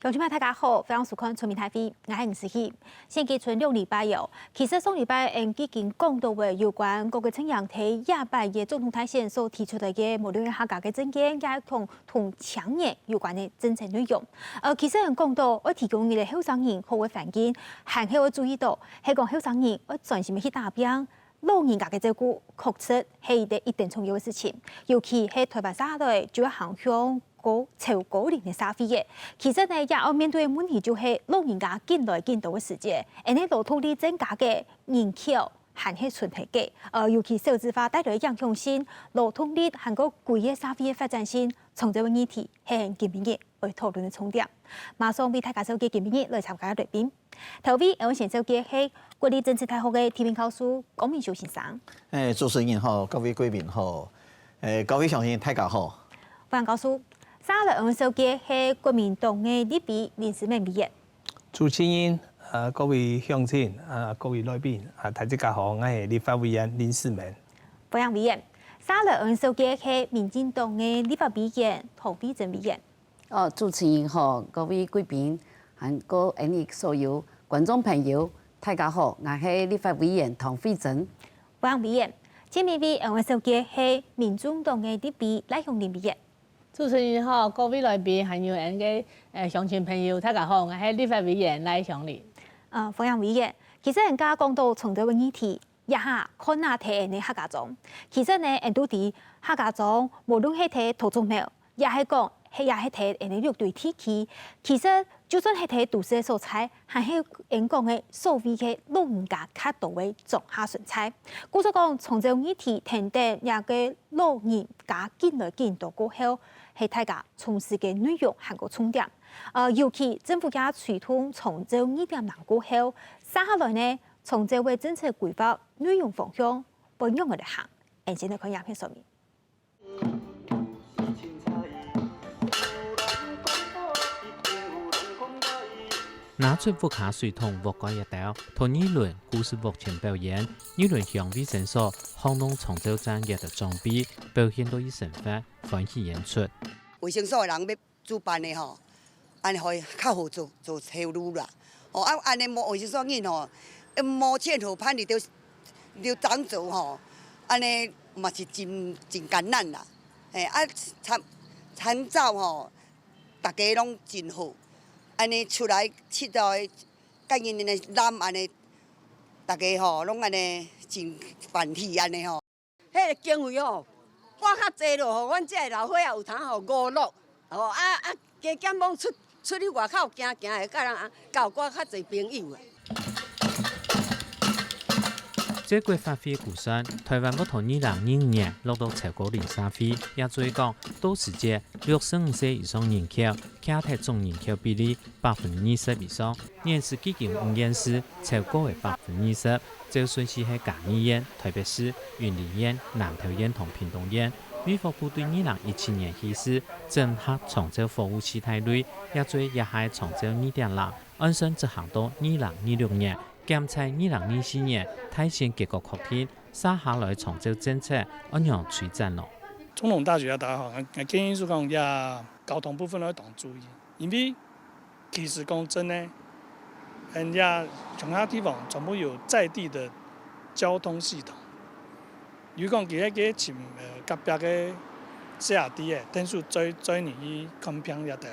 乡亲们大家好，欢迎收看《村民台飞》，我是吴思希。先寄存6礼拜哟，其实上礼拜已经讲到的有关各个青阳体亚拜嘅总统大选所提出的嘅无论客家嘅政见，也同青年有关的政策内容。其实人讲到我提供你哋后生人好嘅环境，还係會注意到係講後生人我專心去打拼。老人家嘅照顧確實係一定重要嘅事情，尤其係台灣社會就要行向超高齡嘅社會嘅。其實呢，也要面對嘅問題就係老人家進來進到嘅時節，而呢勞動力增加嘅人口還係存在嘅。尤其少子化帶來影響性，勞動力還個貴嘅社會嘅發展性，從這個議題係今日會討論嘅重點。馬上為大家手機今日來參加對邊。頭位我先手機係國立政治大學嘅天命教授江明秀先生。主持人好，各位貴賓好，各位鄉親大家好。歡迎教授。三來我手機係國民黨嘅立委林思明議員。主持人各位鄉親各位來賓大家好，我係立法委員林思明。歡迎委員。三來我手機係民進黨嘅立法委員唐偉珍委員。主持人好，各位貴賓，還有所有觀眾朋友，大家好，我係立法委員唐偉珍。歡迎委員。前面位我手機係民眾黨嘅立委賴香伶委員。主持人好，各位來賓，還有鄉親朋友，大家好，我係立法委員賴香伶。歡迎委員。其實人家講到從這個議題，一下看下睇嘅客家莊，其實呢，人都啲客家莊，無論係睇土種苗，也係講。係也係睇人哋樂隊體系，其實就算係睇都市嘅素材，還係人講嘅所謂嘅老人家較多嘅種下純菜。故所講從這議題談到也個老人家進來進到過後，係大家從事嘅內容係個重點。尤其政府也推動從這議題難過後，接下來呢，從這位政策規劃內容方向，不用我哋行，而且呢看影片上面。拿出福卡水桶活改一道，同議論故事目前表演，議論向衛生所巷弄長洲站業的裝備，表現到一身法歡喜演出。衛生所的人要主辦的吼，安尼可以較好做條路啦。安尼冇衛生所人吼，冇錢好判你就長做吼，安尼嘛是真艱難啦。參照吼，大家攏真好。安尼出來佚佗的，甲因的攬安尼，大家吼攏安尼真歡喜安尼吼。迄個經費吼，花較濟咯吼，阮這個老伙仔有通吼娛樂，吼加減罔出去外口行行的，甲人交我較濟朋友啊。這個發揮鼓聲，台灣不同2025年落到超過零社會，也最講到時節65歲以上人口，家庭總人口比例20%以上，年事基金5件事超過嘅20%，這順序係嘉義縣、台北市、雲林縣、南投縣同屏東縣。衛福部對2017年起始整合長洲服務器態類，也最也係長洲2.0，按算執行到2026年。檢測2024年大選結果確定，接下來長洲政策按樣推展咯。總統大學大家好，我建議講也交通部分要當注意，因為其實講真呢，人家其他地方全部有在地的交通系統。如果講其他嘅前隔壁嘅 CRT 嘅，等數再你去看平一啲，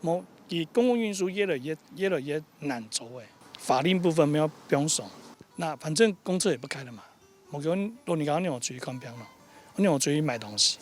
冇其公共運輸越來越難走誒。法令部分沒有不用說，那反正公車也不開了嘛。我講如果你講我出去看病咯，我出去買東西。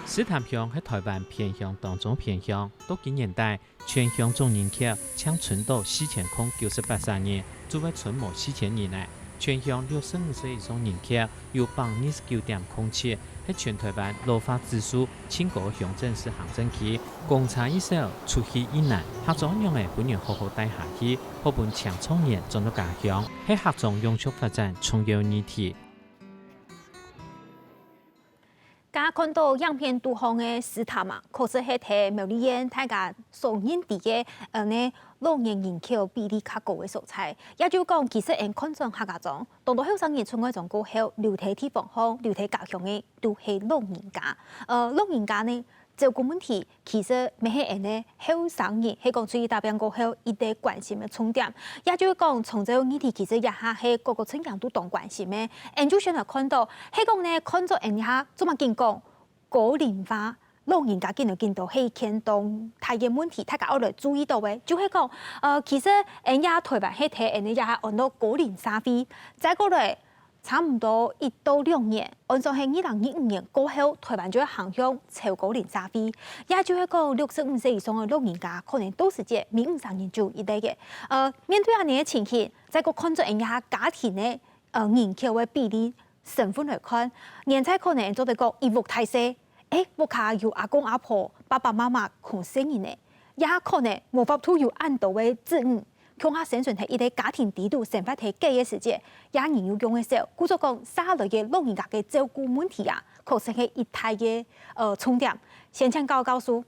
獅潭鄉喺台灣偏鄉當中偏鄉，到今年代全鄉總人口搶存到4098人，作為存冇4000人呢。全鄉65歲以上人口有29.07%，喺全台灣老化指數前個鄉鎮市行政區，公差一少出去以難，客莊用嘅本源好好帶下去，好本強創業進到家鄉，喺客莊永續發展重要議題。家看到影片導航嘅獅潭啊，確實係睇苗栗縣大家所認知嘅呢老年人口比例較高嘅所在。也就講，其實人看上客家莊，當到後生人出外種過後，留喺地方好，留喺家鄉嘅都係老人家。老人家呢，照顧問題，其實咪係人嘅後生人，係講出去答辯過後，一啲關心嘅重點。也就是講，從這個議題其實一下係各個青年都當關心嘅。研究上來看到，係講呢，看咗人家做乜見講高齡化。老人家見到係牽動大嘅問題，大家我來注意到嘅，就係講，其實人家台灣係睇人家按到高齡社會，再過來差唔多1到2年，按照係2025年過後，台灣就會行向超高齡社會，也就係講65歲以上嘅老人家，可能都是只明50年做一類嘅。面對咁樣嘅情形，再個看咗人家家庭嘅人口嘅比例成分來看，現在可能做得個一屋大細。屋下有阿公阿婆、爸爸媽媽窮生人呢，也可能無法度有按到嘅子女，強下生存喺一啲家庭制度生活喺幾嘅時節，也仍有用嘅時候，故作講三類嘅老人家嘅照顧問題啊，確實係一大嘅重點。先請教授，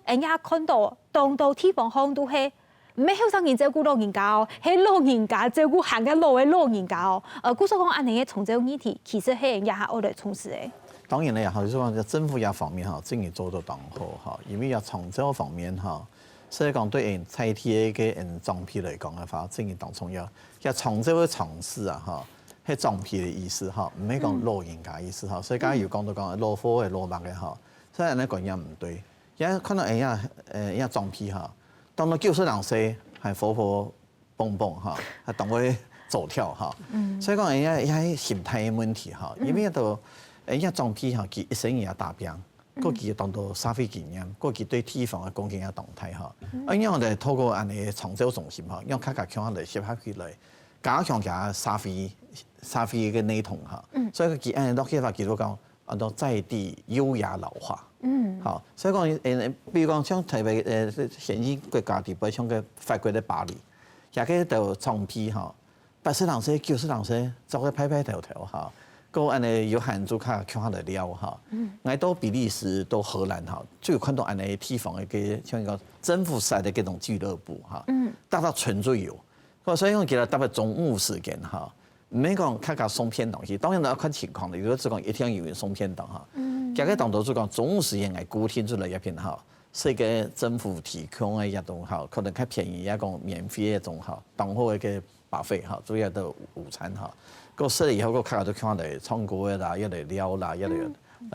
人家看到當到地方上都係唔係後生人照顧老人家哦，係老人家照顧行緊路嘅老人家哦。故作講按呢嘅從這個議題，其實係人家我哋從事嘅。當然咧，哈，就是講政府也方面哈，真係做得當好哈，因為也從這個方面哈，所以講對人採體嘅人裝批來講嘅話，真係當重要。也從這個嘗試啊，哈，係裝批嘅意思哈，唔係講老人家意思哈。所以剛才有講到講老火嘅老麥嘅哈，所以人哋講嘢唔對，也看到人家裝批哈，當到90多歲係活活蹦蹦哈，係當佢走跳哈。所以講人家也係心態嘅問題哈，因為都。人家裝批嚇，佢一生也打拼，個佢當到社會經驗，個佢對地方嘅貢獻也動態嚇。因為我哋透過安尼長洲中心嚇，讓大家強下嚟協合起來，加強下社會嘅內同嚇。所以佢安尼落去話叫做講，按到在地優雅老化。好，所以講比如講像台北先進國家地位，像個法國嘅巴黎，也個就裝批嚇，80多歲、90多歲，做個拍拍頭頭嚇。個安尼有限做較強下來了哈，我到比利時到荷蘭哈，就有看到安尼地方嘅個像一個政府式嘅嗰種俱樂部哈，搭到純粹有，所以講其實搭到中午時間哈，唔係講較較送片東西，當然都要看情況的，如果只講一天有人送片檔哈，加個當到就講中午時間係固定出來一片哈，所以個政府提供嘅一種哈，可能較便宜一種免費嘅一種哈，當好嘅個buffet哈，主要都午餐哈。個食了以後，個客都看嚟唱歌啦，一嚟撩啦，一嚟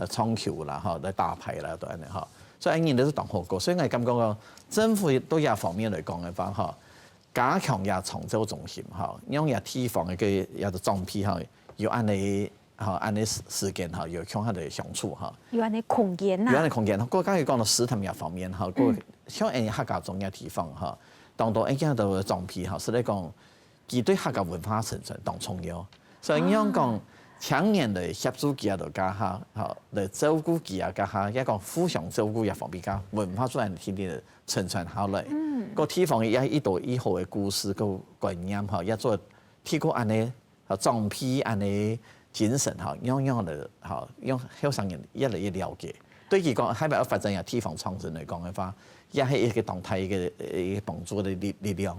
唱球啦，嚇，嚟打牌啦，都安尼嚇。所以安然都是當好過。所以我感覺講，政府都有方面嚟講嘅話，嚇，加強也長洲中心嚇，讓也地方嘅個也都裝批嚇，要按你嚇按你時間嚇，要強下嚟相處嚇。要按你空間啦。要按你空間，個剛才講到食堂也方面嚇，個像人客家種嘅地方嚇，當到人家都裝批嚇，是嚟講，佢對客家文化生存當重要。所以講講青年嚟協助佢啊，度家下嚇嚟照顧佢啊，家下一個互相照顧一方面家文化做人天天傳傳下來。個地方也一度以後嘅故事個觀念嚇，一做提高安尼嚇裝批安尼精神嚇，樣嚟嚇，讓後生人越嚟越了解。對佢講喺咪發展嘅地方創新嚟講嘅話，也係一個動態嘅幫助嘅力量。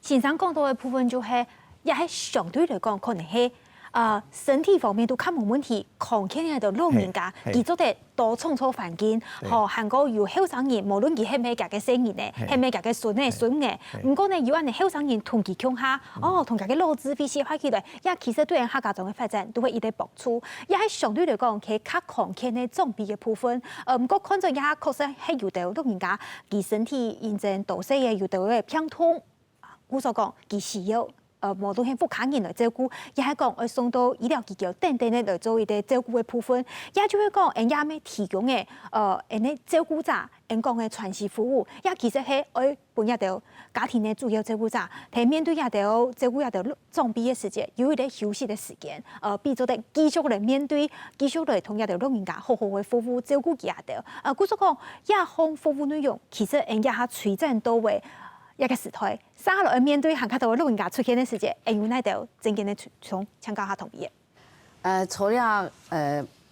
先生講到嘅部分就係，也係相對嚟講，可能係。身體方面都較冇問題，抗健喺度老人家，佢做得多創造環境，和韓國有後生人，無論佢係咩家嘅生意咧，係咩家嘅孫嘅，唔過呢，有安尼後生人同佢強下，同家嘅老智慧結合起來，也其實對人客家種嘅發展都會一啲幫助，也係相對嚟講，佢較抗健嘅裝備嘅部分，唔過看在也確實係有啲老人家，佢身體現正多些嘅有啲嘅偏痛，我所講佢需要。無論係婦產人來照顧，也係講要送到醫療機構等等咧來做一啲照顧嘅部分，也就係講人家咩提供嘅人哋照顧者，人講嘅全時服務，也其實係要本一條家庭嘅主要照顧者，係面對一條照顧一條裝備嘅時間，有一啲休息嘅時間，變咗哋繼續嚟面對，繼續嚟同一條老人家好好嘅服務照顧佢一條。故所講一項服務內容，其實人家係隨陣到位。一個時代，沙落去面對行卡度老人家出現嘅時節，有呢度正經嘅從請教下同意。除了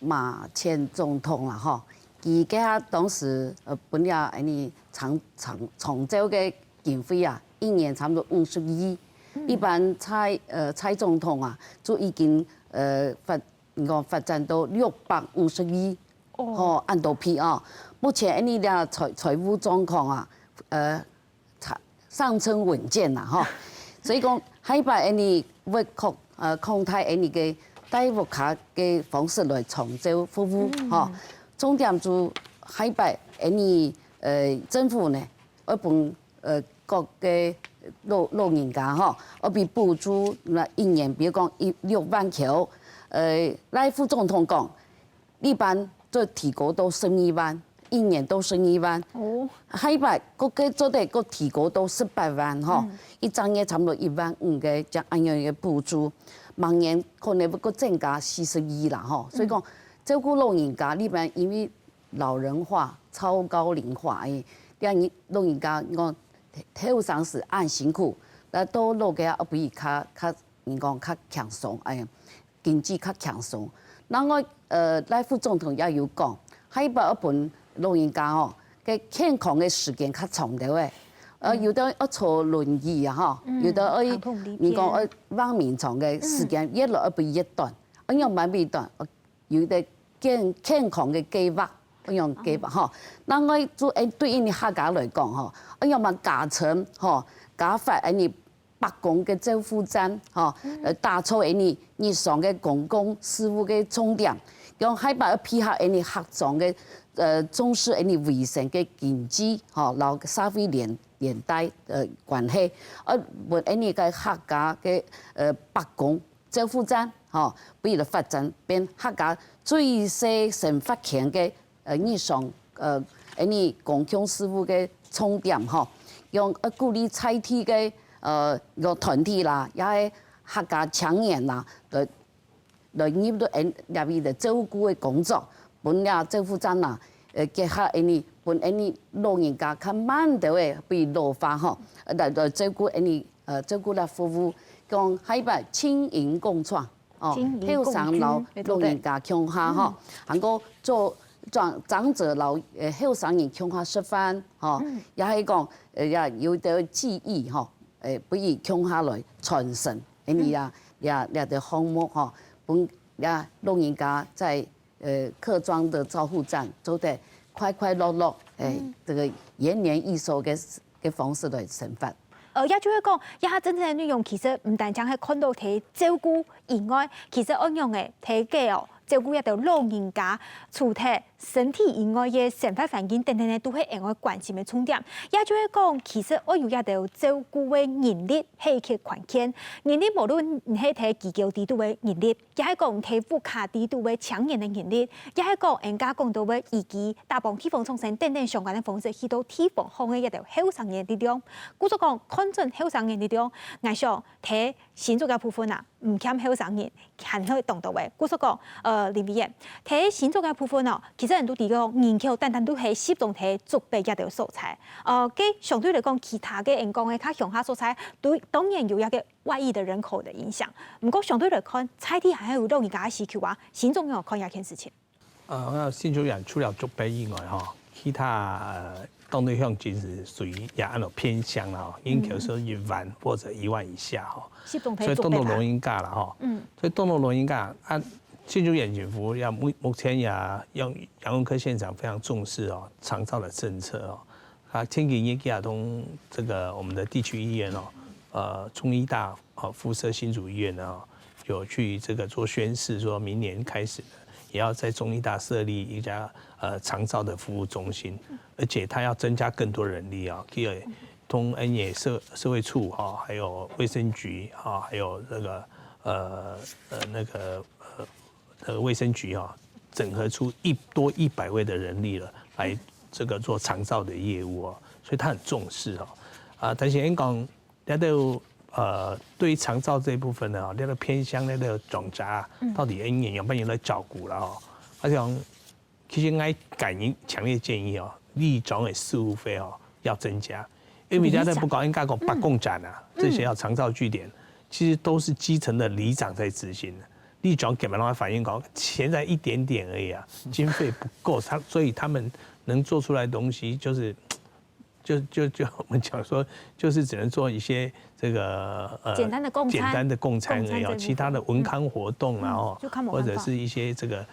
馬前總統啦，嗬，佢家當時本了呢長洲嘅經費啊，一年差唔多50億。一般蔡總統啊，就已經發展到650億按多批啊。目前你的财务状况啊，上称稳健啦哈。所以讲，海拔你会控态你嘅低物卡嘅方式来重造服务哈。重点就海拔你政府呢，一般各嘅老人家哈，我俾补助那一年，比如讲6万塊，赖副总统讲，一般就提高到12萬，一年都12萬。哦，海拔嗰個做得個提高到18萬哈，一張嘢差唔多1萬5嘅，這樣嘅補助，明年可能會個增加42啦哈。所以講照顧老人家呢邊，因為老人化、超高齡化嘅，啲老人家我後生時按辛苦，但到老嘅啊比較人講較強壯，經濟較強壯。那我賴副總統也有講，喺一般老人家哦嘅健康嘅時間較長啲嘅，有的坐輪椅啊哈，有的人講往面床嘅時間越來比越短，樣蠻比短，有的健康嘅計劃。樣計劃嗬，那我做對於你客家來講嗬，樣蠻加長嗬，加發你白宮嘅政府站嗬，打造你日常嘅公共事務嘅重點，用海拔配合你客莊嘅重視你衛生嘅經濟嗬，然後社會連帶關係，為你嘅客家嘅白宮政府站嗬，為了發展變客家最適生活圈嘅。日常你公共事務嘅重點吼，用鼓勵採體嘅個團體啦，也係客家青年啦，來入到入邊嘅照顧嘅工作，本呀政府站啦，結合你本你老人家較慢啲嘅，比如老化吼，來照顧照顧啦服務，講喺邊青銀共創哦，後生老人家鄉下吼，韓國做。長者老後生人鄉下食飯，嗬，也係講也有啲記憶，嗬，比如鄉下來傳承，也啲項目，嗬，本也老人家在客莊的照護站做得快快樂樂，這個延年益壽嘅方式來生活。也就係講，一下真正嘅內容其實唔單淨係看到睇照顧以外，其實按樣嘅睇嘅哦。照顧一條老人家，除咗身體以外嘅生活環境等等咧，都係另外關心嘅重點。也就係講，其實我有一條照顧嘅能力係佢關鍵。能力無論你係睇基層地度嘅能力，亦係講睇富卡地度嘅青年嘅能力，亦係講人家講到嘅以及大幫地方創生等等相關嘅方式，去到地方向嘅一條後生嘅力量。故作講看準後生嘅力量，我想睇新竹嘅部分啊，唔欠後生人，很可以動到嘅。故作講林議員睇新竹嘅部分哦，其實人都提講研究單都係集中睇竹北一條素材。相對嚟講，其他嘅人講嘅較鄉下素材，對當然有一個外溢的人口的影響。不過相對嚟看，採地還有老人家嘅需求啊，新竹要看一件事情。新竹人除了竹北以外，哈，其他當對鄉鎮是屬於也按照偏鄉啦，應該說1萬或者1萬以下哈。所以東到老人家啦，哈。所以東到老人家按。新竹縣政府要目前也楊文科縣長非常重視哦長照的政策哦，前幾年也同這個我們的地區醫院哦，中醫大附設新竹醫院呢有去這個做宣示，說明年開始也要在中醫大設立一家長照的服務中心，而且它要增加更多人力啊，可以同社會處哈，還有衛生局哈，還有那個衛生局啊，整合出多100位的人力了，來這個做長照的業務啊，所以他很重視啊。但是講，你都對於長照這一部分呢，你都偏向那個莊家，到底人有沒有來照顧了哦？我想其實我強烈建議哦，里長的事務費哦要增加，因為人家都不講應該講白共展啊，這些要長照據點，其實都是基層的里長在執行的。里長給本來反映講，現在一點點而已啊，經費不夠，所以他們能做出來的東西就是我们讲说，就是只能做一些这个简单的供餐而已，其他的文康活动然后或者是一些这个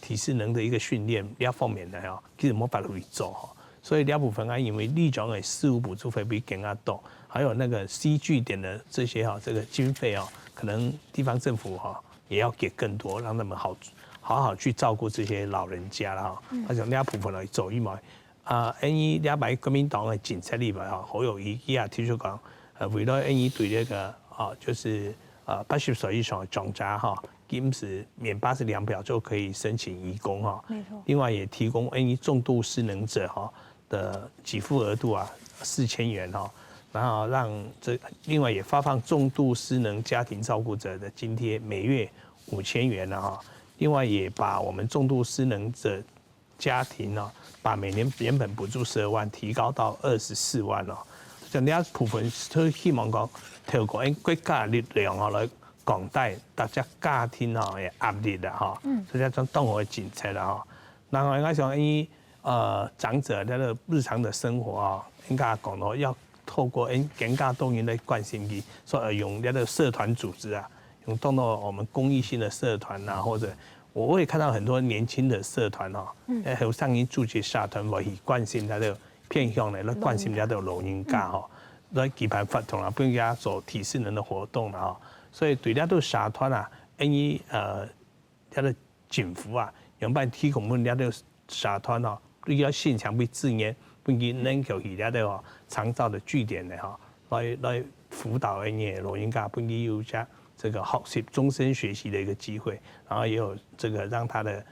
体适能的一个训练，两方面的哦，其实没办法去做哈。所以两部分啊，因为立种的事务补助费比更加多，还有那个 C 据点的这些这个经费可能地方政府也要给更多，让他们好好去照顾这些老人家了而且两部分来做一嘛因为两摆国民党的政策里边好有意义啊，提出讲为了因为对那个就是80岁以上的长者今时免巴氏量表就可以申请移工没错。另外也提供因为重度失能者的给付额度4000元然后让另外也发放重度失能家庭照顾者的津贴，每月5000元另外也把我们重度失能者家庭把每年原本补助12万提高到24万像另一部分都希望讲透过国家力量来降低大家家庭的压力啦所以这种动活的政策啦然后应该想因长者他的日常的生活应该讲到要透过更加多人来关心他，所以用那个社团组织用动到我们公益性的社团或者我也看到很多年轻的社团还有上一组织社团会关心他的偏向来关心他的老人家来举办活动帮人家做体适能的活动所以对那都社团因为他的政府用办提供我们那个社团对要现场被资源，并且能够以那个长照的据点的来辅导那些老人家，并且有这个学习终身学习的一个机会，然后也有这个让他的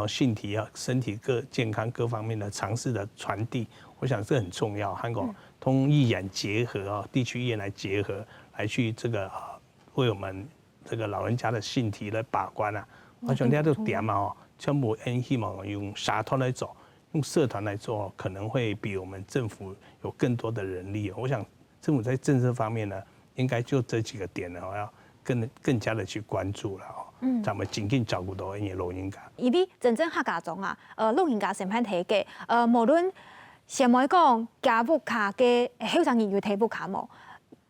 身体健康各方面的尝试的传递，我想这很重要。韩国通医院结合地区医院来结合，来去这个为我们这个老人家的身体来把关我想这都点全部希望用社团来做，用社团来做，可能会比我们政府有更多的人力。我想政府在政策方面呢，应该就这几个点呢，要更加的去关注了咱们紧紧照顾到因为老人家。因为真正客家中老人家审判提嘅，无论什么讲家务卡嘅后生人要提不卡冇。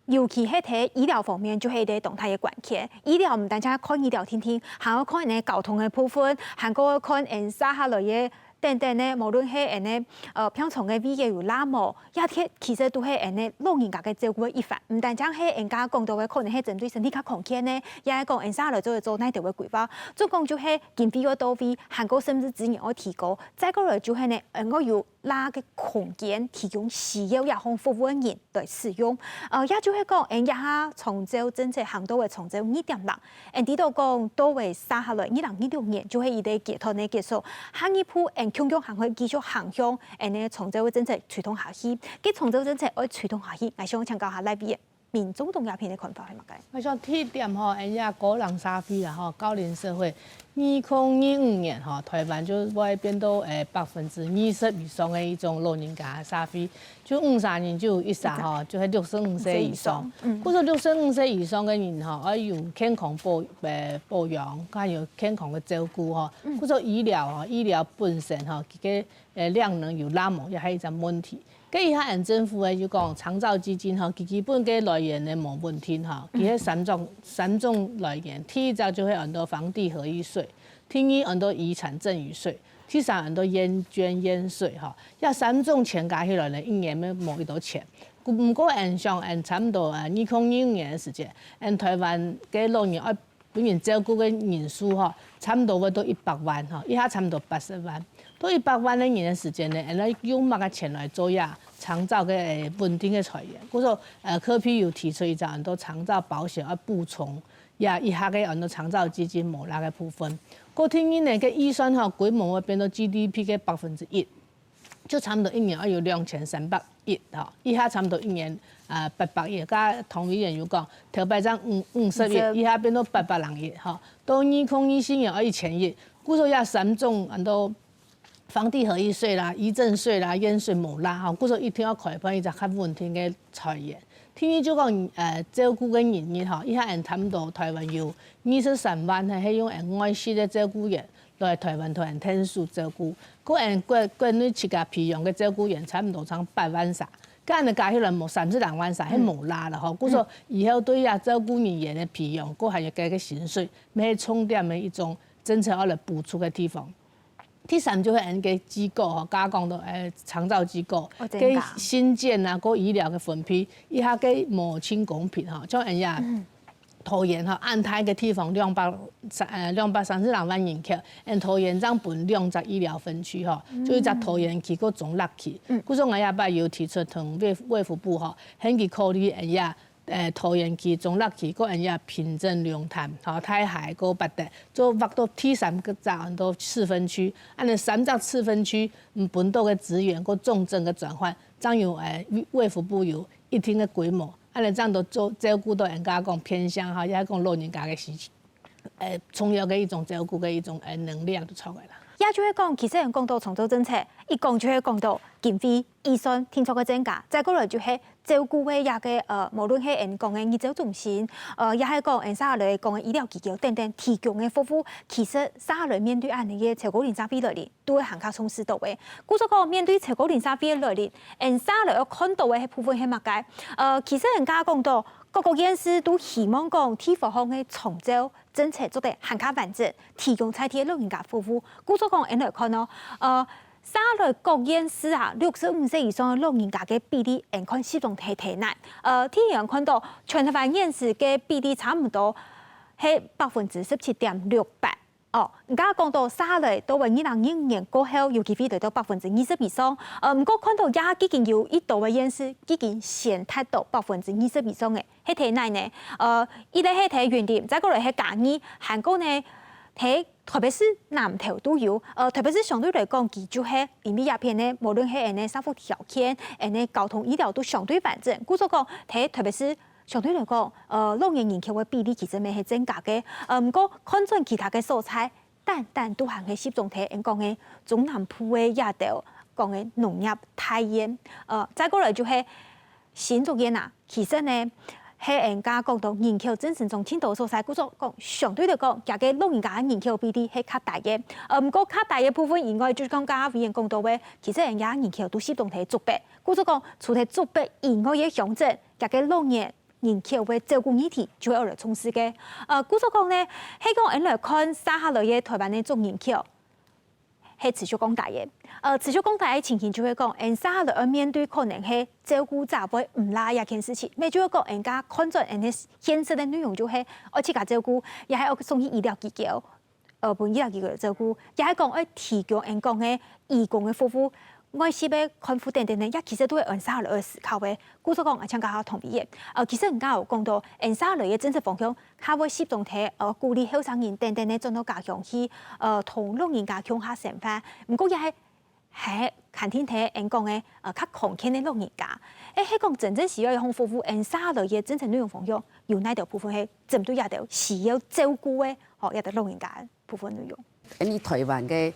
尤其係睇醫療方面，就係啲動態嘅關鍵。醫療唔單止看醫療天天，還要看呢交通嘅部分，還個看沙下來嘅等等呢，無論係呢平常嘅味嘅有哪麼，一啲其實都係呢老人家嘅照顧嘅一環。唔單止係人家講到嘅，可能係針對身體較強健呢，也係講沙來做哪條嘅規劃。總共就係經費要到位，還個甚至資源要提高。再過來就係呢，我要拉嘅空間提供需要也項服務人來使用。也就係講，一下長照政策行到嘅長照2.0，睇到講到為3下來2026年就係伊哋結託呢結束，下一步強強行去繼續行向呢長照嘅政策推動下去，佢長照政策要推動下去，我想請教下賴邊民眾同鴉片嘅看法係乜嘅？我想第一點人家高齡社會啦高齡社會，2025年台灣就會變到20%以上嘅一種老人家社會，就53年就有一殺就係65歲以上。嗰個65歲以上嘅人要有健康保養，加有健康嘅照顧嗰個醫療本身佢嘅量能有那麼，也係一個問題。咁以下政府就講長照基金基本嘅來源咧冇問題佢係三種來源，第一就係很多房地合一稅，第二很多遺產贈與稅，第三很多煙捐煙稅一三種錢加起來咧，一年冇幾多錢。唔過像差唔多2025年嘅時間，台灣嘅老人本人照顧嘅人數差唔多會到100萬以下差唔多80萬。到100萬嘅人嘅時間咧，人用乜嘅錢來做呀？長照嘅穩定嘅財源，嗰個柯 P 有提出一隻很多長照保險要補充，也以下嘅很多長照基金冇那個部分。嗰聽年嘅預算規模會變到 GDP 嘅1%，就差唔多一年要有2300億以下差唔多一年800億。加同議員有講，頭擺張50億，以下變到800億到2024年要1000億，嗰個也三種很多。房地合一稅啦、遺贈稅啦、煙稅冇啦，嗰時候一定要開闢一隻較穩定嘅財源。第二就講照顧嘅人以下差唔多台灣有23萬係用外籍嘅照顧員来台湾团天数照顾，国内七家培养嘅照顾员差不多长8万啥。干的加迄人无32万啥，迄无拉了吼。故说以后对呀照顾人员的培养，佫还要加个薪水，没充电的一种政策要来补助的地方。第三就係嘅機構吼，加講到長照機構，嘅新建啊，個醫療嘅分批，伊下嘅無清公平吼，像人家桃園吼，安泰嘅地方232萬人口，桃園將分2隻醫療分區吼，就一隻桃園區個總落去，故說我也把有提出同衛福部吼，肯去考慮人家。桃園區、中壢區，個人也平鎮、龍潭、太海、個八德，做劃到第3個站到次分區，按照3隻次分區，本島嘅資源個重症嘅轉換，將有衛福部有一定嘅規模，按照這樣都做照顧到人家講偏鄉嚇，也係講老人家嘅事情，重要嘅一種照顧嘅一種能量就出來啦。也就係講，其實人講到長照政策，一講就係講到經費、預算、天數嘅增加，再過來就係照顧嘅也嘅無論係人講嘅醫療中心，也係講人沙來講嘅醫療機構等等提供嘅服務，其實沙來面對安尼嘅超過0.3倍來臨，都會行較充實到嘅。故所講面對超過0.3倍來臨，人沙來要看到嘅部分係乜嘅？其實人家講到。各個縣市都希望講地方方嘅長照政策做得更加完整，提供在地老人家服務。故所講，人來看咯，沙來各縣市啊，65歲以上嘅老人家嘅比例，人看始終係提難。天人看到全台灣縣市嘅比例差唔多係17.68%。人家講到沙來到2025年過後，有機會來到20%以上。唔過看到也已經有一度嘅縣市已經先達到20%以上嘅，係睇難呢？依啲係睇原點，再過來係嘉義、韓國呢，睇特別是南投都有。特別是相對來講，佢就係因為鴉片呢，無論係人嘅生活條件、人嘅交通醫療都相對完整。故所講睇特別是。相對嚟講，老年人口嘅比例其實未係增加嘅。唔過看準其他嘅素材，但都係喺集中睇人講嘅中南部嘅亞島講嘅農業太嚴。再過來就係新竹縣啊，其實呢係人家講到人口增成中天道素材，故所講相對嚟講，而家老人家嘅人口比例係較大嘅。唔過較大嘅部分以外，就是講家委員講到嘅，其實人家人口都集中睇竹北，故所講除咗竹北以外嘅鄉鎮，而家老年人口嘅照顧議題就係來從事嘅。故所講呢，喺講人來看沙下來嘅台灣嘅總人口係持續擴大嘅。持續擴大嘅情形就係講，人沙下來面對可能係照顧者會唔拉一件事情，咪就係講人家看準人嘅現實嘅內容就係我自家照顧，也係我送去醫療機構，本醫療機構照顧，也係講我提供人講嘅義工嘅服務。我是要看護等等呢，也其實都係按沙來思考嘅。故所講，我請教同意嘅。其實人家有講到，按沙來嘅政策方向，佢會集中睇鼓勵後生人等等呢，進到家鄉去同老人家共下生活。唔過也係肯定睇人講嘅較konkr嘅嘅老人家。係講真正需要用服務，按沙來嘅政策內容方向，有哪條部分係針對一條需要照顧嘅一條老人家部分內容？你台灣嘅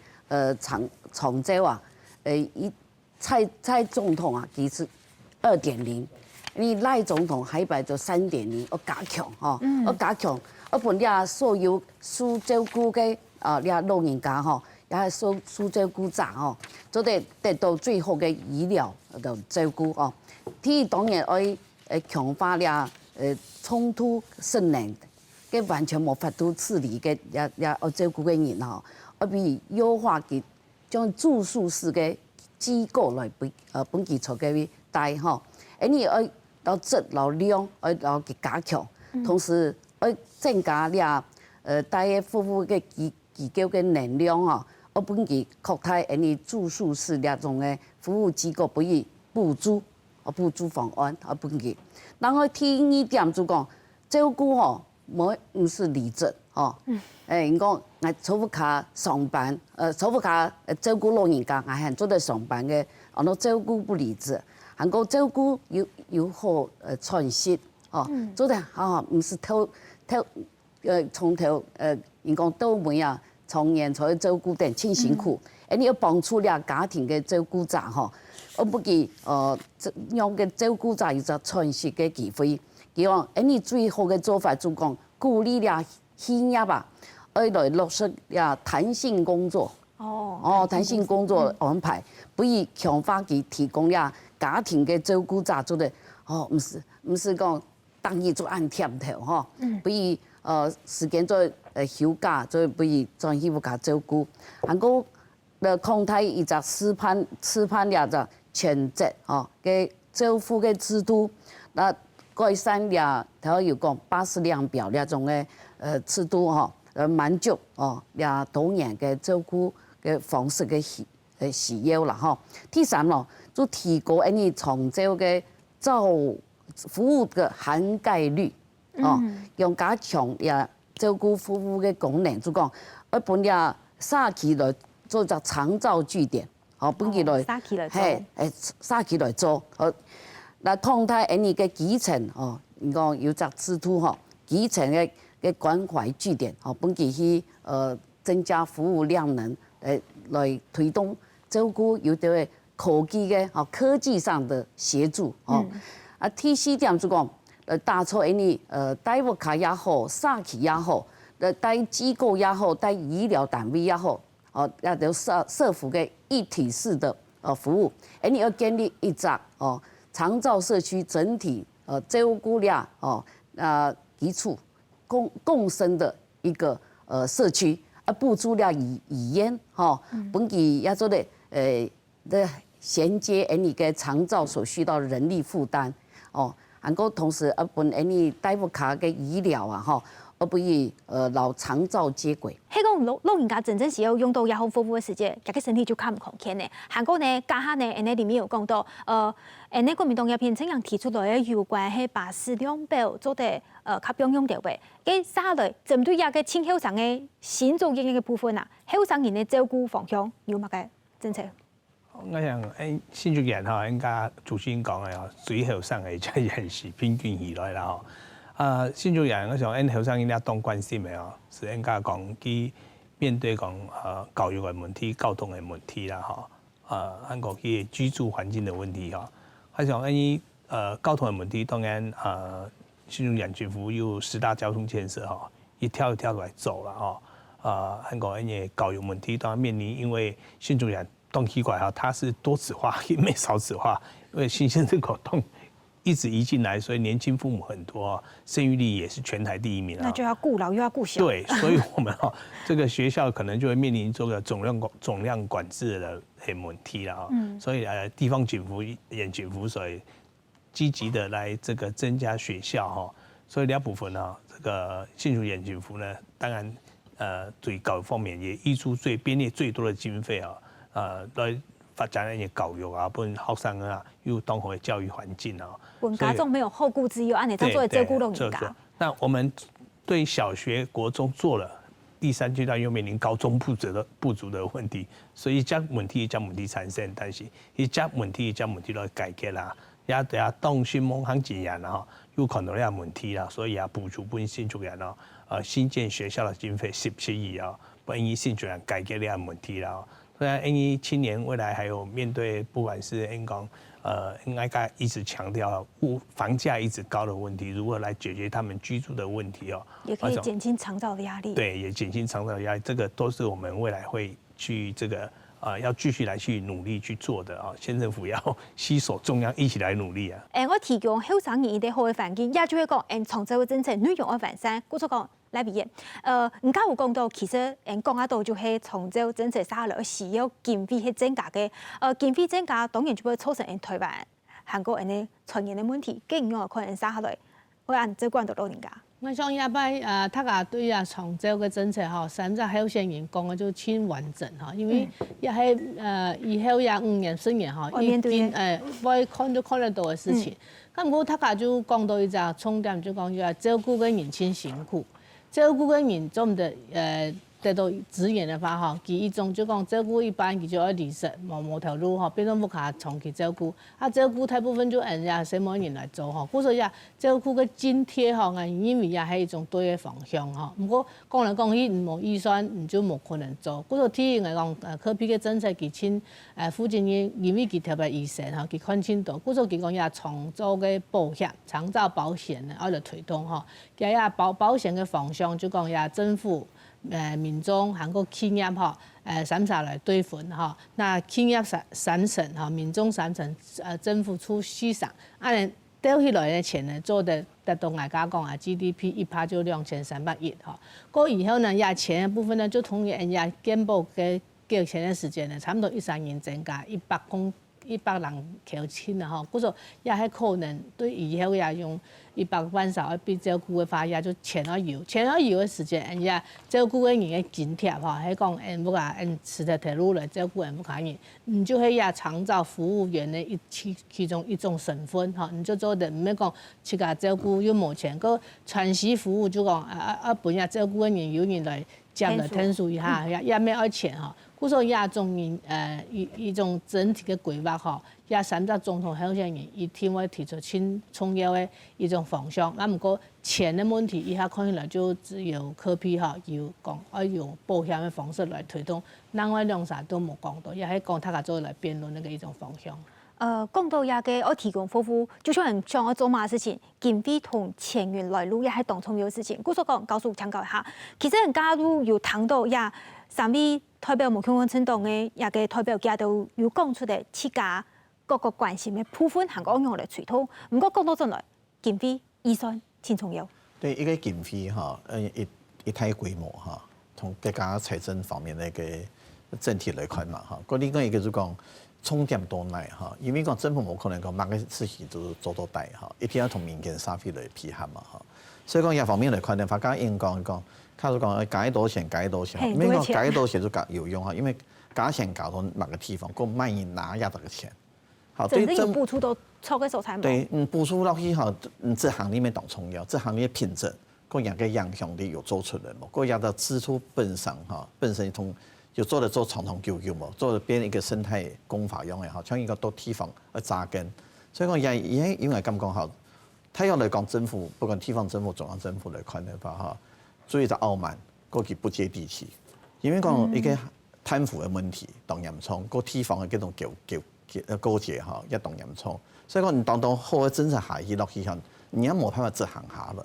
長照啊。蔡總統啊，其實2.0，你賴總統海擺就3.0，我加強吼，我加強，我本啲所有需照顧嘅啲老人家吼，也係需照顧者吼，做得到最好嘅醫療就照顧哦。第當然我強化啲衝突性能嘅完全無法度處理嘅也我照顧嘅人吼，我比優化佢。將住宿式嘅機構來本期做嘅帶吼，你要到質到量，要去加強，同時要增加啲帶嘅服務嘅機構嘅能量吼，我本期擴大你住宿式呢種嘅服務機構不以補助方案，我本期。然後第二點就講照顧吼，唔是離職吼。人講我草福卡上班，草福卡照顧老人家，我係做得上班嘅，我照顧不離職。韓國照顧有好喘息，做得唔是從頭人講到尾啊，從年才照顧得真辛苦。你要幫助了家庭嘅照顧者吼，我不記讓嘅照顧者有隻喘息嘅機會。佢講你最好嘅做法就講鼓勵了企業吧。来落实呀弹性工作。弹性工作安排，不以强化其提供呀家庭嘅照顾者做的，唔是讲当日做按贴头吼，不以时间做休假，做不以专心甲照顾，还个康泰伊只示范呀只全职嘅照顾嘅制度，那改善呀头有讲80量表那种嘅制度满足呀多年嘅照顾嘅方式嘅需要啦吼。第三咯，就提高长照嘅服務嘅涵蓋率，用加強也照顧服務嘅功能，就講一本也沙期來做隻長照據點，本期來沙期來做，嗱擴大嘅基層，你講有隻制度基層嘅關懷據點，本期去增加服務量能，來推動照顧有啲科技嘅科技上的協助，第四點就講，打造大屋卡也好，社區也好，大機構也好，大醫療單位也好，也都社福嘅一體式的服務，要建立一個長照社區整體照顧量基礎共生的一個社區，補助了語言本期也做的銜接嘅長照所需到人力負擔。還個同時本大屋卡嘅醫療不以老長照接軌。係講老人家真正是要用到也好服務嘅時節，家己身體就較唔抗權嘅。韓國呢，家下呢，裡面有講到，國民黨一篇青人提出來嘅有關係80兩表做得較平庸啲位，佢下來針對一個青後生嘅新造營嘅部分後生人嘅照顧方向有乜嘅政策？我想新竹人應該主先講嘅最後生嘅即係是平均起來啦新竹人我想後生應該當關心嘅是應該講佢面對講教育嘅問題、交通嘅問題啦韓國佢居住環境嘅問題我想交通嘅問題當然新竹人政府有10大交通建設一條一條來走啦韓國教育問題當然面臨因為新竹人東奇怪它是多子化，也沒少子化，因為新生人口一直移進來，所以年輕父母很多，生育率也是全台第1名。那就要顧老又要顧小。對，所以我們這個學校可能就會面臨這個總量管制的問題啦。所以地方政府、政府所以積極的來這個增加學校所以兩部分這個新竹縣政府呢，當然對教育方面也挹注編列最多的經費來發展一些教育本學生有當好的教育環境本家中沒有後顧之憂，按你當做照顧老人家。那我們對小學、國中做了，第3階段又面臨高中不足的問題，所以這問題產生，但是這問題來解決啦，也當新夢行經驗有看到呢個問題啦，所以也補助本新竹人新建學校的經費17億幫新竹人解決呢個問題啦。雖然青年未來還有面對不管是應該一直強調房價一直高的問題，如何來解決他們居住的問題也可以減輕長照的壓力。對，也減輕長照的壓力，這個都是我們未來會去這個要繼續來去努力去做的縣政府要攜手中央一起來努力我提供後生人一啲好嘅環境，也就係講長照嘅政策內容嘅完善，故此講。來畢業，唔家有講到，其實講到就係長照政策下來需要經費去增加嘅，經費增加當然就會造成台灣、韓國人嘅傳染嘅問題，更用可能下來會按照關到老人家。我想一擺大家對長照嘅政策3隻候選人講嘅就挺完整因為也係以後也5年10年已經會看得到嘅事情。咁我大家就講到一隻重點，就講要照顧嘅年輕辛苦。照顧嘅人做唔得到資源嘅話佢一種就講照顧一般佢就要離職冇條路變咗冇卡長期照顧，照顧大部分就人家什麼人來做故所以照顧嘅津貼我認為也係一種對嘅方向不過講來講去唔冇預算唔就冇可能做，故所體嚟講科比嘅政策佢清附近嘅因為佢特別預算佢看清到，故所佢講也長照嘅保險、長照保險咧，我嚟推動佢也保險嘅方向就講也政府。民众韩国企业吼三者来对分吼，那企业三成吼，民众三成，政府出4成，掉起来的钱呢，做的达到外加讲啊 GDP 1%就2300亿吼。过以后呢，也钱的部分呢，就同人家健保嘅给钱的时间呢，差不多13年增加100人扣钱啦吼，故说也迄可能对以后也用100万少比照顾的话，也就钱要有的时间，人家照顾的人的津贴吼，迄讲不甲吃的铁路来照顾人不可以，你就会也创造服务员的其中一种身份吼，你就做的唔要讲去甲照顾又冇钱，个全时服务就讲本人照顾的人有人来接来天数一下，也没要钱吼。故说亚中一种整体的规划吼，亚三个总统候选人伊听我提出新重要的一种方向。那不过钱的问题，以下看起来就只有科批哈，有讲要用保险的方式来推动，另外两啥都冇讲到，也係講大家做来辩论那个一种方向。講到也嘅，我提供服務，就像人想要做嘛事情，經費同錢源來路也係當重要事情。故所講，告訴強調一下，其實人假如有談到也三位代表無共產黨嘅也嘅代表家都有講出嚟，自家各個關心嘅部分，韓國用嚟推動。唔過講到進來，經費預算挺重要。對一個經費哈，一太規模哈，從國家財政方面的一個整體來看嘛哈，嗰另外一個就講。充點多耐哈，因為講政府冇可能講乜嘅事情都做到大哈，一定要同民間社會來配合嘛哈。所以講一方面來看呢，大家應講，假如講加多錢，唔係講加多錢就有用哈，因為加錢搞到某個地方，個萬一拿下這個錢，好對政府補助都錯嘅所在嘛。對，補助落去哈，這行裡面當重要，這行裡品質，個樣嘅影響力有做出來冇，個樣的支出本身哈，本身同。就做了做長長久久嘛，做了變一個生態工法用嘅嚇，將一個到地方去扎根。所以講也因為咁講嚇，他要嚟講政府，不管地方政府、中央政府嚟看嘅話嚇，注意就傲慢，個佢不接地氣。因為講一個貪腐嘅問題當嚴重，個地方嘅嗰種勾結嚇一當嚴重。所以講你當好嘅政策下去落去嚇，你也冇辦法執行下來，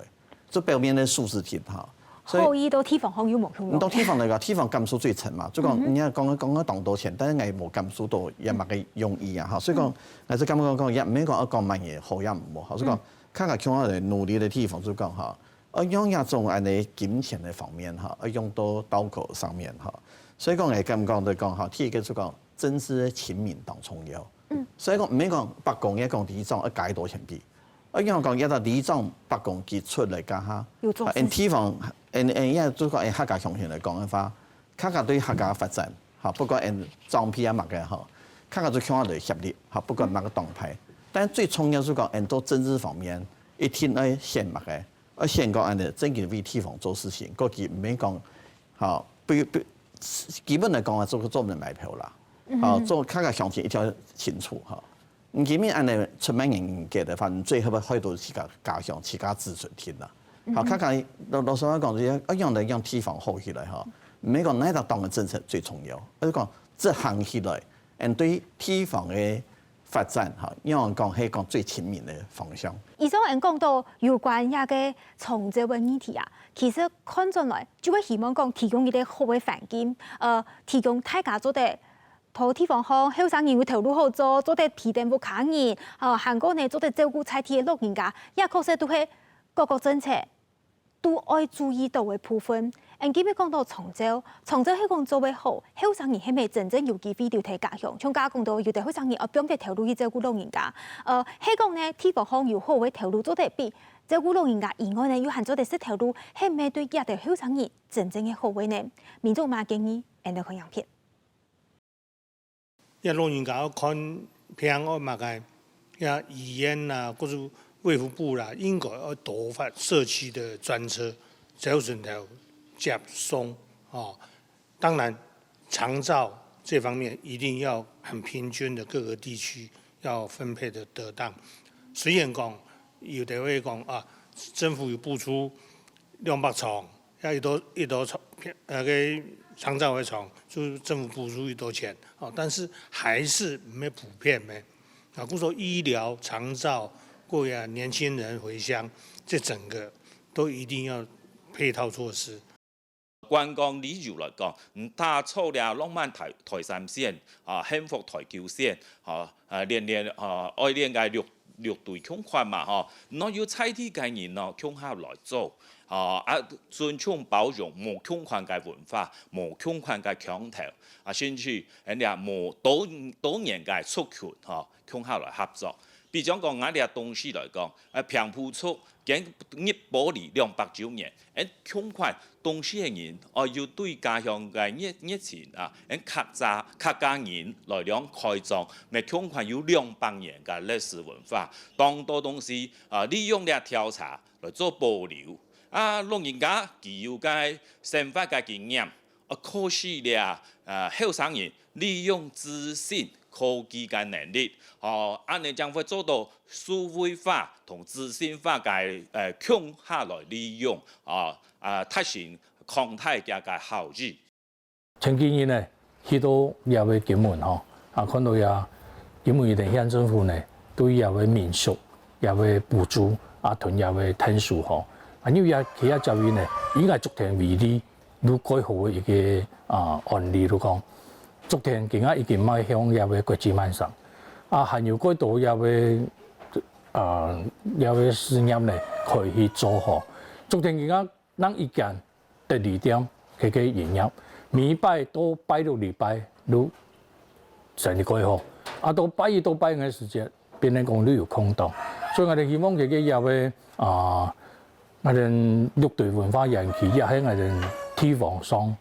就表面嘅數字貼嚇。可以到地方好有冇用？到地方嚟講，地方金數最沉嘛，就講人家講當多錢，但係我冇金數到也冇嘅用意啊嚇，所以講我就咁講也唔係講講乜嘢好也唔好，所以講看看向我哋努力嘅地方就講嚇，用一種喺你金錢嘅方面嚇，用到刀口上面嚇，所以講我咁講就講嚇，第一個就講政治親民當重要，所以講唔係講白講一講地方一解多錢幣。因為講一個里長北港傑出嚟家下，地方因為都講客家鄉親嚟講嘅話，客家對客家發展嚇，不過裝批啊乜嘅嚇，客家都向我哋協力嚇，不過乜個黨派，但最重要就講到政治方面，一天要先乜嘅，要先講真係為地方做事情，個佢唔係講嚇，基本嚟講啊，做唔嚟買票啦，嚇做客家鄉親一定要清楚嚇。你前面按你出名人嘅嘅話，你最後要開到自家家鄉、自家自存添啦。好，看看老實話講，一樣嚟讓地方好起來嚇。唔係講哪個黨嘅政策最重要，而係講這行起來，對地方嘅發展嚇，因為講係講最親民嘅方向。以上人講到有關一個重造嘅議題啊，其實看轉來就會希望講提供一個好嘅環境，提供大家做得。土地方好，後生人會投入好做，做得批定不卡人，韓國呢做得照顧在地嘅老人家，也確實都係各個政策都愛注意到嘅部分。今日講到長洲係講做得好，後生人係咪真正有機會留喺家鄉？像家講到有啲後生人不用得投入去照顧老人家，係講呢地方好有好嘅投入做得比照顧老人家以外呢，有限做得識投入，係咪對一啲後生人真正嘅好嘅呢？民眾嘛建議，睇樣片。要老人家要看平安嘛個，要醫院啦，或者衛福部啦，應該要多發社區的專車，才有順條接送哦。當然，長照這方面一定要很平均的各個地區要分配得得當。雖然講有啲會講啊，政府有補出200床，要一多床，個長照的床，就是政府補助一多錢，但是還是沒普遍咩？啊，故說醫療、長照，過呀年輕人回鄉，這整個都一定要配套措施。观光旅游来讲，打造了浪漫台山线幸福台九线连爱练个六队强款嘛喏要采啲嘅人强下来做。尊重包容无强款嘅文化，无强款嘅强调，甚至人哋无多年嘅出拳强下来合作。比如讲，我哋东西来讲，平埔族經日保利290年，強款東西嘅人，要對家鄉嘅熱情客家人來講開創，咪強款有200年嘅歷史文化，當多東西利用呢調查來做保留，老人家具有嘅生活嘅經驗，可惜咧後生人利用資訊。科技嘅能力，安尼將會做到數位化同資訊化嘅強下來利用，達成抗泰嘅效益。前幾年呢，去到也會金門看到也金門的縣政府呢，對也會民宿也會補助，同也會聽數因為也其他教育呢，應該逐天為例，如改好嘅一個案例嚟講。昨天今仔已經邁向也會國際漫上，還有嗰度也會事業呢可以去做好。昨天今仔咱一間第2點佢嘅營業，每拜都拜到禮拜都成日改好，到拜1到拜5嘅時間，變成講都有空檔，所以我哋希望佢嘅也會我哋6隊文化園區也喺我哋地方上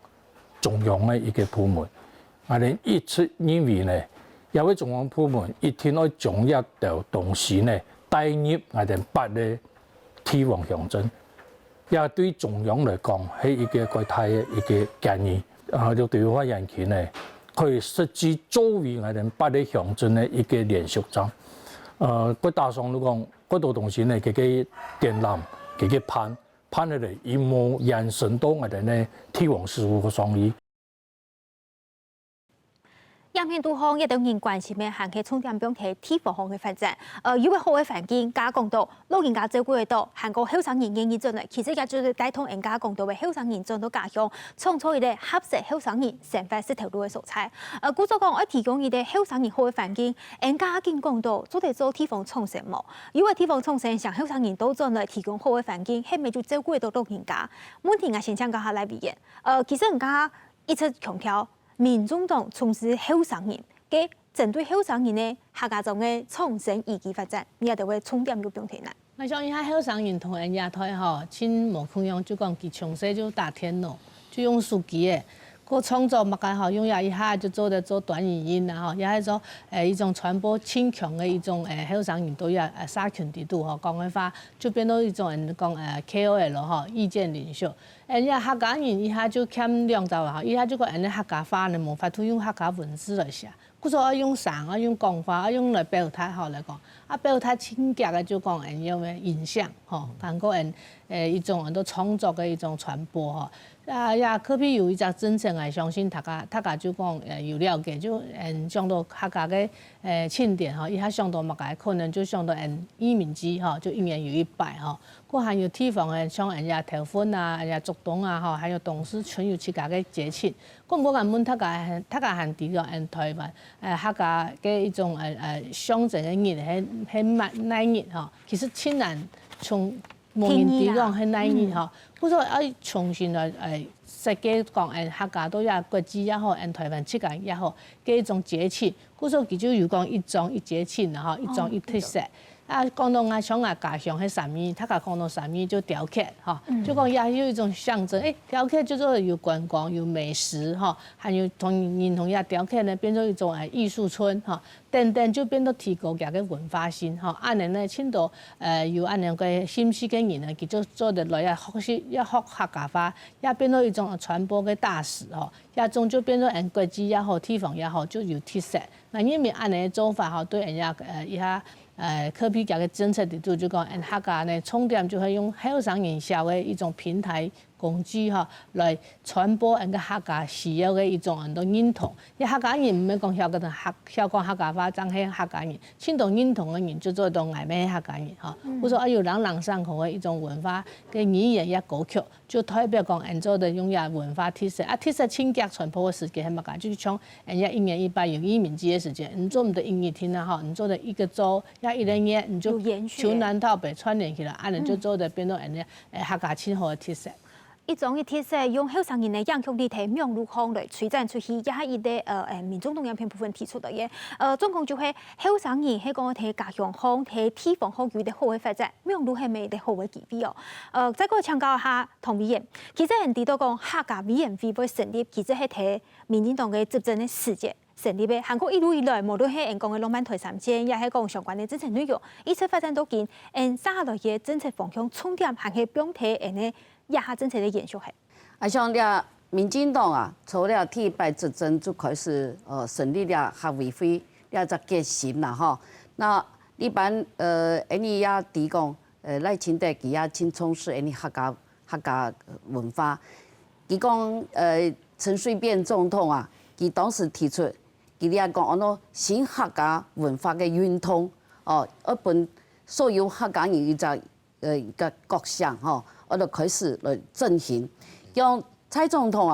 重要嘅一個部門。我哋一出因為呢，有啲中央部門一天可以將一條東西呢帶入我哋8個地方鄉鎮，也對中央嚟講係一個幾大嘅一個建議。就對我人區呢，可以實際作為我哋8個鄉鎮嘅一個連續站。佢打上嚟講，嗰度東西呢，佢嘅電纜，佢嘅盤起嚟，一模延伸到我哋呢地方事務嘅上面。影片都方一定人關心嘅行去重點標題地方嘅發展，因為好嘅環境，加講到老人家照顧得到，韓國後生人願意進來，其實也就是帶動人家講到嘅後生人進到家鄉，創造一個合適後生人生活一條路嘅素材。故作講，我提供一個後生人好嘅環境，人家見講到做得做地方創生冇，因為地方創生向後生人都進來提供好嘅環境，係咪就照顧得到老人家？問題我先請教下來邊嘅，其實人家一直強調。民眾黨從事後生人嘅針對後生人呢，客家種嘅創新以及發展，你也就會重點要標題啦。我想一下後生人同人家台親無共樣，就講佢從細就打電腦，就用手機嘅，個創作物件用一下就做短語音啦也係做一種傳播輕強嘅一種後生人都要社群地度講嘅話，就變到一種人講KOL 意見領袖。人家客家人一下就欠2道一下就講人家客家話呢無法度用客家文字來寫，佢說要用上要用講話要用來表態來講，表態親格嘅就講人用嘅影像韓國人一種人都創作嘅一種傳播也可比有一隻真正嘅相信大家就講有了解就上到客家嘅慶典一下上到物嘅可能就上到移民機就1年有1擺佢還有地方嘅像人家頭婚人家族東還有董事村有自家嘅節慶。咁我問大家係點個台灣客家嘅一種象徵嘅人係哪日其實親人從無言地講係哪日佢說要重新來設計講客家都有國際也好，台灣自家也好嘅一種節慶。佢說佢就有講一種一節慶一種一特色。講到我想家鄉係啥物，他講到啥物就雕刻就講也有一種象徵。雕刻就做有觀光有美食還有同也雕刻呢變做一種藝術村等等就變到提高佢嘅文化性按呢呢青島有按呢個新式嘅人呢，佢就做得來學客家話，也變到一種傳播嘅大使也種就變做國際也好地方也好就有特色。那因為按呢做法對人家一下。科比嘅政策地度就講，客家呢重點就係用後生營銷嘅一種平台工具来传播个客家需要的一种很多认同。因为客家人唔免讲晓讲客家话，真系客家人，青岛认同的人就做到外面客家人或者说有朗朗上口的一种文化嘅语言也歌曲，就代表讲人做的用呀文化特色特色轻脚传播的时间系乜嘢？就是像人家1年100有移民季的时间，你做唔到音乐厅你做的一个周要1年夜，你就从南到北串联起来，你就做的变到人家客家青好的特色。一种嘅特色用后生人的影响力提名路康来推展出去，也系伊的民众动员片部分提出的嘅。总共就系后生人喺讲提家乡风、提地方风有啲好嘅发展，名路系咪啲好嘅机会哦？再个请教下唐委员，其实人哋都讲客家委员会成立，其实系提民进党嘅执政嘅时节成立嘅。韩国一路以来，无论系人讲嘅浪漫台300，也系讲相关嘅政策内容，一直发展到近，下来嘅政策方向重点还系标题嘅。亚下政策的延续系，像了民进党除了第一摆执政就开始成立了客委会，了只决心啦那一般你也提讲赖清德佢也真重视你客家文化。佢讲陈水扁总统佢当时提出，佢也讲新客家文化嘅运通一本所有客家人一个各项我就开始来进行，用蔡总统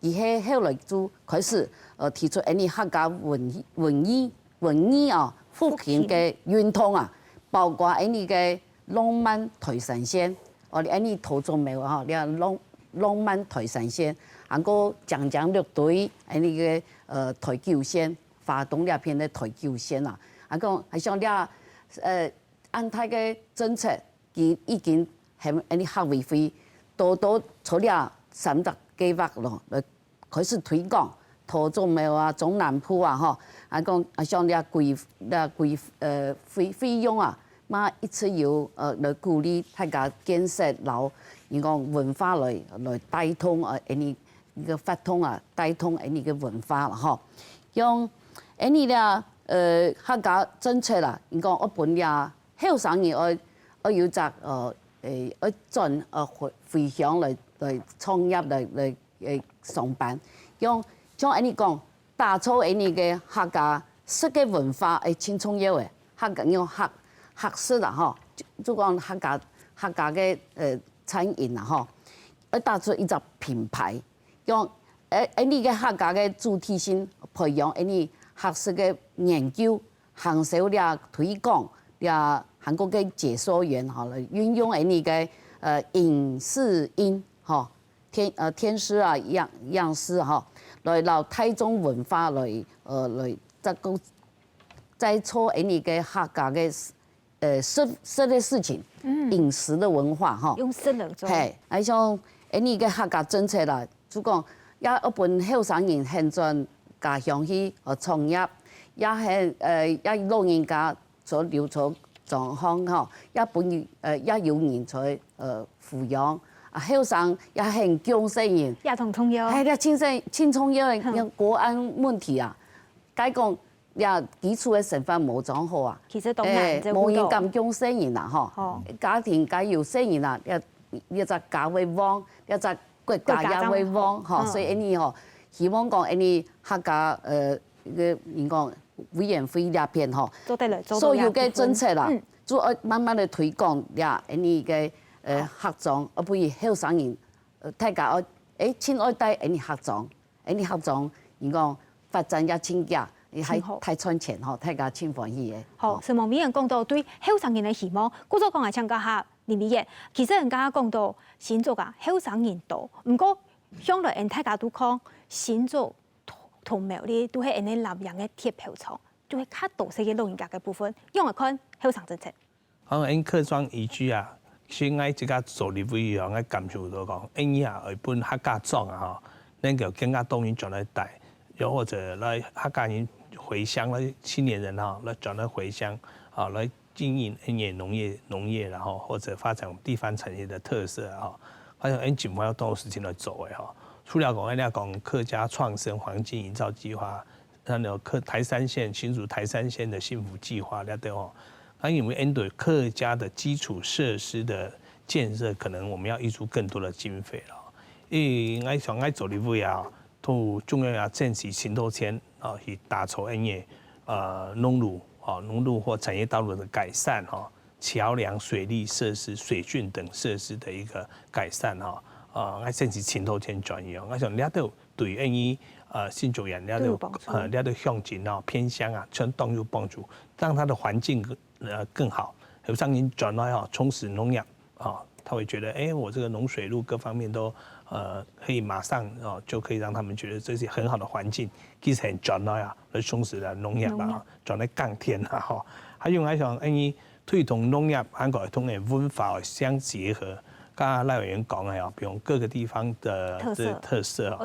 佢后来就开始提出any客家文艺复兴嘅运通包括any嘅浪漫台山线，any 土中没有浪漫台山线，还个江绿队any 嘅台九线，华东那边的台九线还像安泰嘅政策，佢已经。係啲客委會多除了30計劃咯，開始推廣土中苗中南部講像啲費用一次有來鼓勵大家建設樓，講文化來帶通呢個發通帶通呢個文化啦用呢啲客家政策啦，講我本呀後生人我要責轉回鄉來創業來上班，用像你講打造你嘅客家式嘅文化係真重要嘅，客家用客式啦就講客家嘅餐飲啦要打出一個品牌，用你嘅客家嘅主體性培養你客式嘅研究，行銷了推廣了。韓國嘅解說員來運用你嘅影視音天師樣師來留台中文化來再做你嘅客家嘅食的事情，飲食的文化用食嚟做。係，係像你嘅客家政策啦，就講也一般後生人現在家鄉去創業，也係老人家所留咗。狀況也有人才撫養，後生也很強勢人，也同重要，係啦，輕重要嘅國安問題解講也基礎嘅成分冇做好其實當然冇人咁強勢人家庭解要勢人一隻家會旺，一隻國家也會旺所以呢希望講呢客家嘅人講。委員會入邊所有嘅政策啦，就慢慢地推廣呀，呢嘅客莊，不如後生人大家親愛戴呢客莊，呢客莊，如講發展也親家，係太賺錢大家親歡喜嘅。好，上網委員講到對後生人嘅希望，故作講係請教下林委員，其實人家講到新竹後生人多，唔過將來大家都講新竹。同苗呢都係人哋南洋嘅鐵票廠，就係較多些嘅老人家嘅部分，用嚟看後生政策。因客莊移居先愛即個做立委嘅感受到講，因為本客家莊能夠更加多人轉來帶，又或者來客家人回鄉來青年人來轉來回鄉來經營農業，然後或者發展地方產業的特色好像盡快要多事情來做嘅除了講客家創生環境營造計劃，台三線新竹台三線的幸福計劃了都因為對客家的基礎設施的建设，可能我们要挹注更多的经费了。因为想做的位啊，都中央要正式行动前啊，去打造农路或产业道路的改善哈，桥梁、水利设施、水圳等设施的一个改善哈。我正式前头前转移，我想了都对于新竹人了都向前啊偏乡啊，相当有帮助，让它的环境更好。有上您转来充实农业他会觉得我这个农水路各方面都可以马上就可以让他们觉得这是很好的环境，其实很转来来充实了农业吧，转来钢铁还有我想推动农业和传统的文化相结合。刚刚赖委员讲的比如各个地方的特色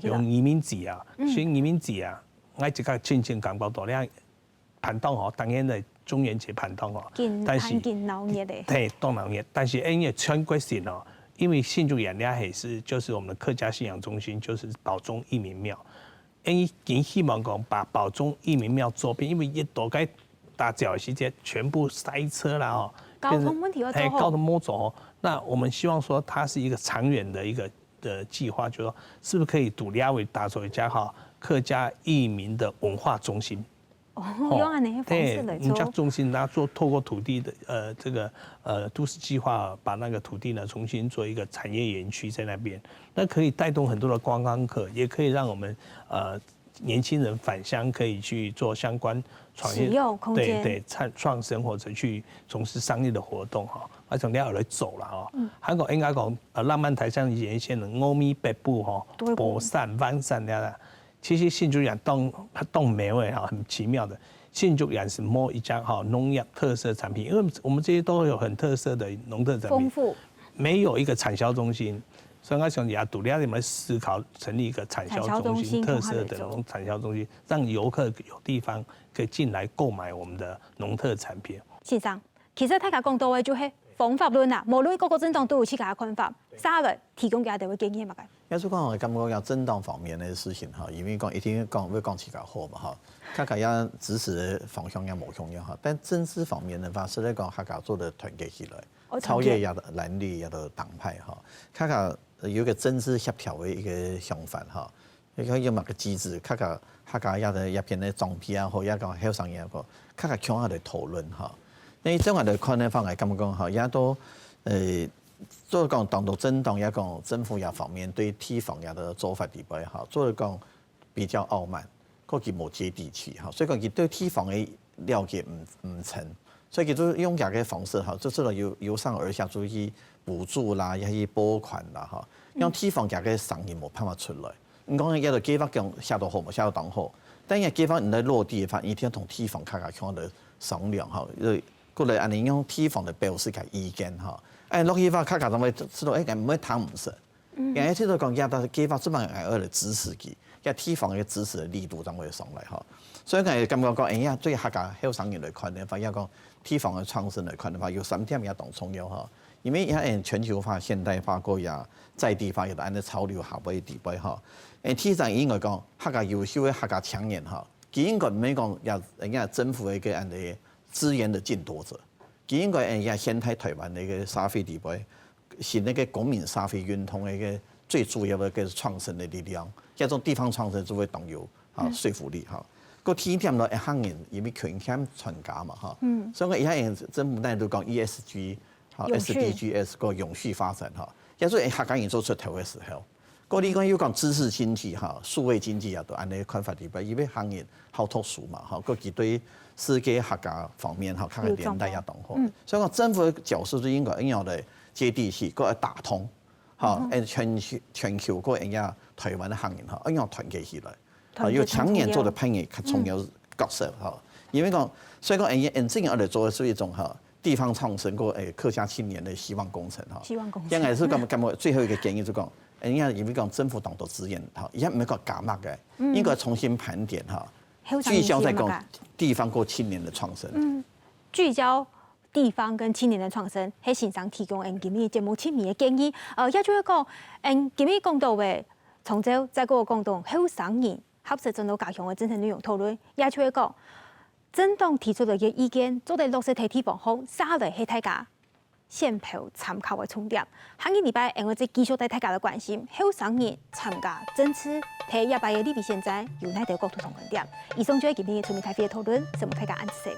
比如移民节啊，新移民节啊，我这个亲近感觉到咧，盘档当然的中元节盘档但是对当然也，但是因为全国性因为新竹人咧就是我们的客家信仰中心，就是宝钟义民庙，因希望讲把宝钟义民庙周边，因为一大概大脚时间全部塞车啦交通问题要做好，交通摸走。那我们希望说，它是一个长远的一个计划，就是说，是不是可以独立为打造一家客家义民的文化中心？用安那些方式来做。文化中心，然后透过土地的这个都市计划，把那个土地呢重新做一个产业园区在那边，那可以带动很多的观光客，也可以让我们年轻人返乡可以去做相关创业、对创生或者去从事商业的活动而从了来走了韩国应该讲浪漫台上沿线的阿弥北部博山、湾山其实新竹人动美味很奇妙的。新竹人是摸一家农业特色产品，因为我们这些都有很特色的农特产品，丰富，没有一个产销中心。所以我想也独立你们思考成立一个产销中心，特色的产销中心，让游客有地方可以进来购买我们的农特产品。先生，其实大家讲到的就是方法论无论各个政党都有自家的看法，啥个提供给大家的建议嘛？要是讲我感觉政党方面的事情因为讲一定要讲自家好嘛看看也支持的方向也无向也但政治方面的话，是来讲大家做的团结起来，超越蓝绿的党派看看。有一个政治协调的一个想法有某个机制，大家也偏的装批或也讲后上也个，强下来讨论因为这样来看的方来，感觉讲也都做讲当到政党也讲政府也方面对地方也的做法地位做讲比较傲慢，个佢无接地气所以讲佢对地方的了解唔深，所以佢都用这个方式就是由上而下注意。补助啦，也是拨款啦，让地方价个生意冇办法出来。你讲一个地方讲下到好冇下到当好，但係地方人在落地嘅話，一定同地方看嚟商量過來安尼用地方嚟表示佢意見落地方看咁咪知道唔會談唔實。而且都講也到地方這幫人嚟支持佢，也地方嘅支持嘅力度咁會上來所以我感覺講對客家後生人嚟看嘅話，也講地方嘅創新嚟看嘅話，有3點也當重要因为也全球化、现代化个也在地化，也按照潮流下位地位体上应该讲客家优秀的客家青年佢应该唔係講也人家政府的一個按的資源的競奪者，佢應該也現代台灣的一個社會地位，是那個公民社會運動的一個最主要的一個創新的力量，一種地方創新就會動有說服力個體驗到一行人因為權險傳家嘛所以我一下政府內都講 ESG。SDGs 個永續發展也所以客家人做出頭嘅時候，嗰啲講要講知識經濟數位經濟都按呢看法地位，因為行業好特殊嘛個佢對世界客家方面客家年代也當好，所以講政府嘅角色就應該要嚟接地氣，個打通全球個人家台灣嘅行業要團結起來，要長年做的攀岩較重要角色因為講所以講人真要嚟做嘅是一種地方創生過客家青年的希望工程希望工程。應該是咁最後一個建議就講，人家因為講政府當到資源而家唔係講減壓嘅，應該重新盤點聚焦在講地方過青年的創生。聚焦地方跟青年的創生，係先生提供今日節目前面嘅建議。也就是講，今日講到嘅從這在嗰個講到後生人合適進到加強嘅政策內容討論，也就是講。政黨提出嚟嘅意見，做嚟落實睇地方好，啥嚟係大家选票参考的重点。下个礼拜，我们继续带大家来关心后3年参加争取提亚白的利弊现在有哪条角度同观点。以上就是今天的全面台飞的讨论，希望大家安心。